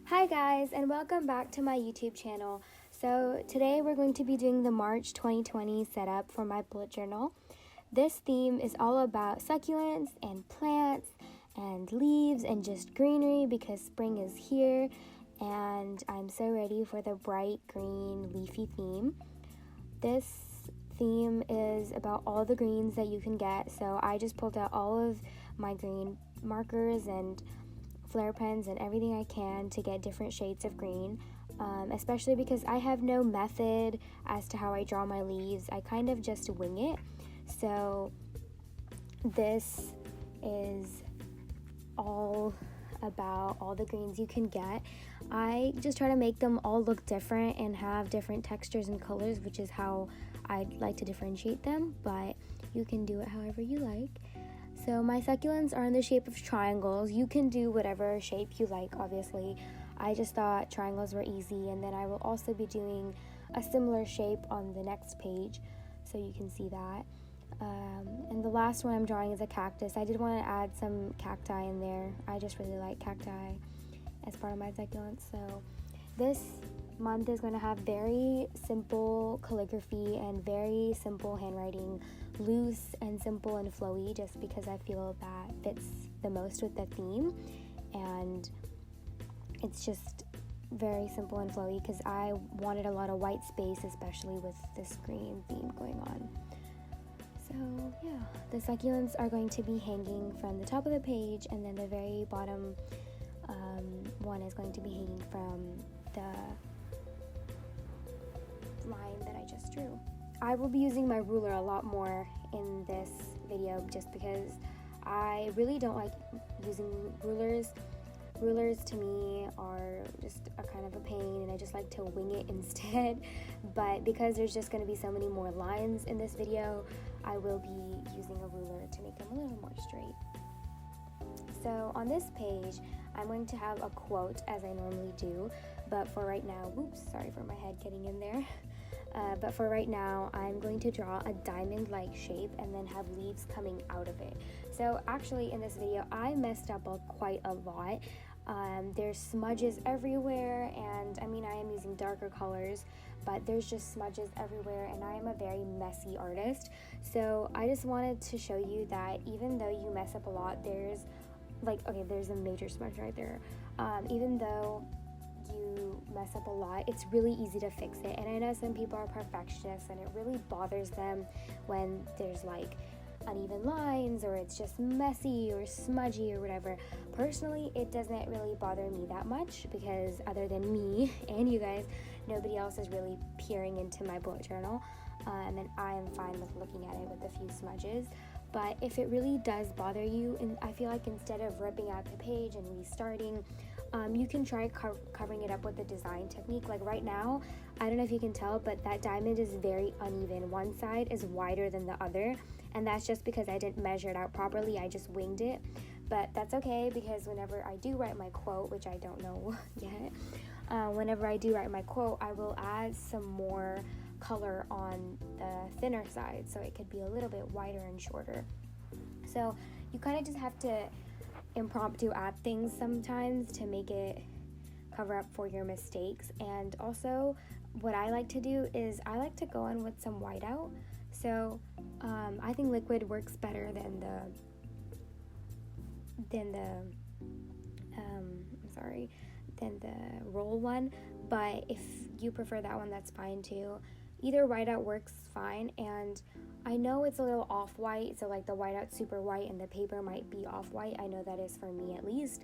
Hi guys, and welcome back to my YouTube channel. So today we're going to be doing the March 2020 setup for my bullet journal. This theme is all about succulents and plants and leaves and just greenery because spring is here and I'm so ready for the bright green leafy theme. This theme is about all the greens that you can get, so I just pulled out all of my green markers and flare pens and everything I can to get different shades of green, especially because I have no method as to how I draw my leaves. I kind of just wing it. So this is all about all the greens you can get. I just try to make them all look different and have different textures and colors, which is how I'd like to differentiate them, but you can do it however you like. So my succulents are in the shape of triangles. You can do whatever shape you like, obviously. I just thought triangles were easy, and then I will also be doing a similar shape on the next page, so you can see that. And the last one I'm drawing is a cactus. I did want to add some cacti in there. I just really like cacti as part of my succulents. So this month is going to have very simple calligraphy and very simple handwriting, loose and simple and flowy, just because I feel that fits the most with the theme. And it's just very simple and flowy because I wanted a lot of white space, especially with this green theme going on. So yeah, the succulents are going to be hanging from the top of the page, and then the very bottom one is going to be hanging from the line that I just drew. I will be using my ruler a lot more in this video just because I really don't like using rulers. Rulers to me are just a kind of a pain, and I just like to wing it instead. But because there's just going to be so many more lines in this video, I will be using a ruler to make them a little more straight. So on this page, I'm going to have a quote as I normally do, but for right now, oops, sorry for my head getting in there. But for right now, I'm going to draw a diamond-like shape and then have leaves coming out of it. So actually in this video, I messed up quite a lot. There's smudges everywhere, and I mean, I am using darker colors, but there's just smudges everywhere, and I am a very messy artist. So I just wanted to show you that even though you mess up a lot, there's a major smudge right there. Even though you mess up a lot, it's really easy to fix it. And I know some people are perfectionists and it really bothers them when there's like uneven lines or it's just messy or smudgy or whatever. Personally, it doesn't really bother me that much because other than me and you guys, nobody else is really peering into my bullet journal, and I am fine with looking at it with a few smudges. But if it really does bother you, and I feel like instead of ripping out the page and restarting, you can try covering it up with the design technique. Like right now, I don't know if you can tell, but that diamond is very uneven. One side is wider than the other, and that's just because I didn't measure it out properly. I just winged it, but that's okay because whenever I do write my quote, which I don't know yet, whenever I do write my quote, I will add some more color on the thinner side so it could be a little bit wider and shorter. So you kind of just have to impromptu add things sometimes to make it cover up for your mistakes. And also what I like to do is I like to go in with some whiteout. So I think liquid works better than the roll one, but if you prefer that one, that's fine too. Either whiteout works fine, and I know it's a little off-white, so like the whiteout's super white and the paper might be off-white. I know that is for me at least,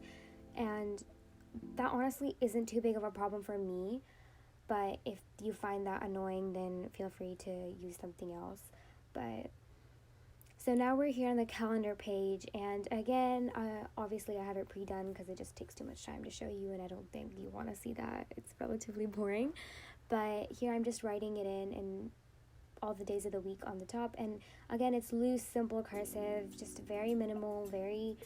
and that honestly isn't too big of a problem for me, but if you find that annoying, then feel free to use something else. But so now we're here on the calendar page, and again, obviously I have it pre-done because it just takes too much time to show you, and I don't think you want to see that. It's relatively boring. But here I'm just writing it in all the days of the week on the top, and again, it's loose, simple cursive, just very minimal, very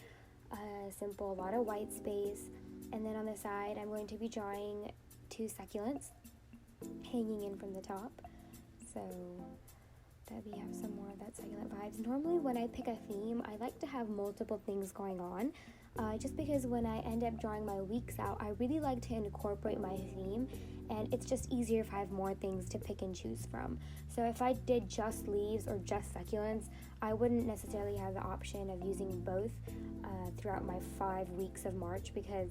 simple, a lot of white space. And then on the side, I'm going to be drawing 2 succulents hanging in from the top, so that we have some more of that succulent vibes. Normally when I pick a theme, I like to have multiple things going on. just because when I end up drawing my weeks out, I really like to incorporate my theme, and it's just easier if I have more things to pick and choose from. So if I did just leaves or just succulents, I wouldn't necessarily have the option of using both throughout my 5 weeks of March, because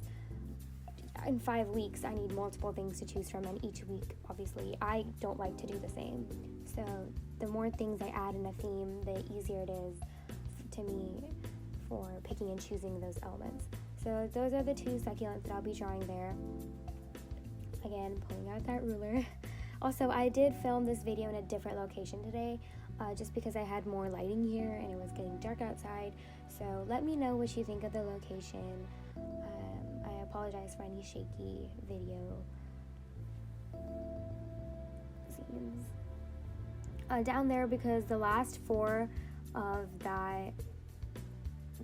in 5 weeks I need multiple things to choose from, and each week obviously I don't like to do the same. So the more things I add in a theme, the easier it is to me for picking and choosing those elements. So those are the 2 succulents that I'll be drawing there. Again, pulling out that ruler. Also, I did film this video in a different location today, just because I had more lighting here and it was getting dark outside. So let me know what you think of the location. I apologize for any shaky video scenes. Down there, because the last 4 of that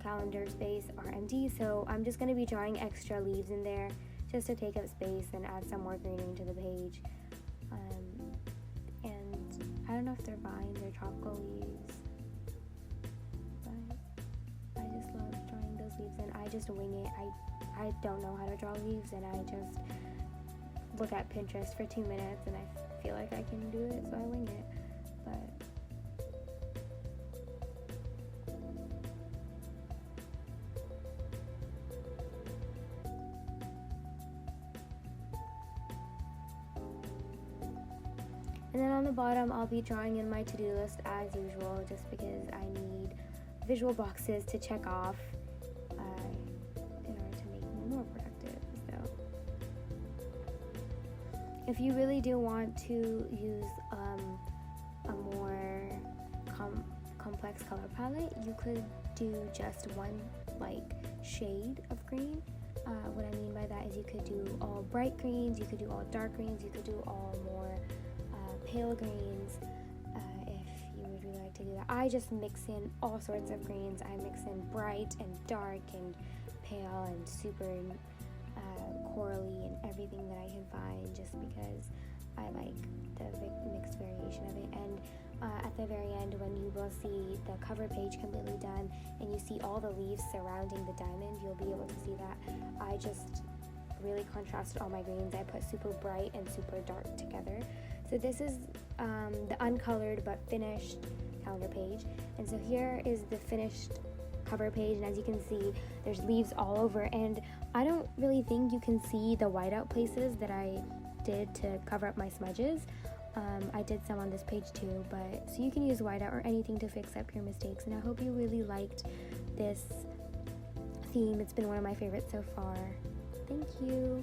calendar space are empty, so I'm just going to be drawing extra leaves in there just to take up space and add some more greenery to the page. And I don't know if they're vines or tropical leaves, but I just love drawing those leaves, and I just wing it. I don't know how to draw leaves, and I just look at Pinterest for 2 minutes and I feel like I can do it, so I wing it. But and then on the bottom, I'll be drawing in my to-do list as usual, just because I need visual boxes to check off in order to make me more productive. So if you really do want to use a more complex color palette, you could do just one shade of green. What I mean by that is you could do all bright greens, you could do all dark greens, you could do all more pale greens, if you would really like to do that. I just mix in all sorts of greens. I mix in bright and dark and pale and super corally and everything that I can find, just because I like the mixed variation of it. And at the very end, when you will see the cover page completely done and you see all the leaves surrounding the diamond, you'll be able to see that I just really contrasted all my greens. I put super bright and super dark together. So this is the uncolored but finished calendar page, and so here is the finished cover page, and as you can see, there's leaves all over, and I don't really think you can see the whiteout places that I did to cover up my smudges. I did some on this page too, but so you can use whiteout or anything to fix up your mistakes, and I hope you really liked this theme. It's been one of my favorites so far. Thank you.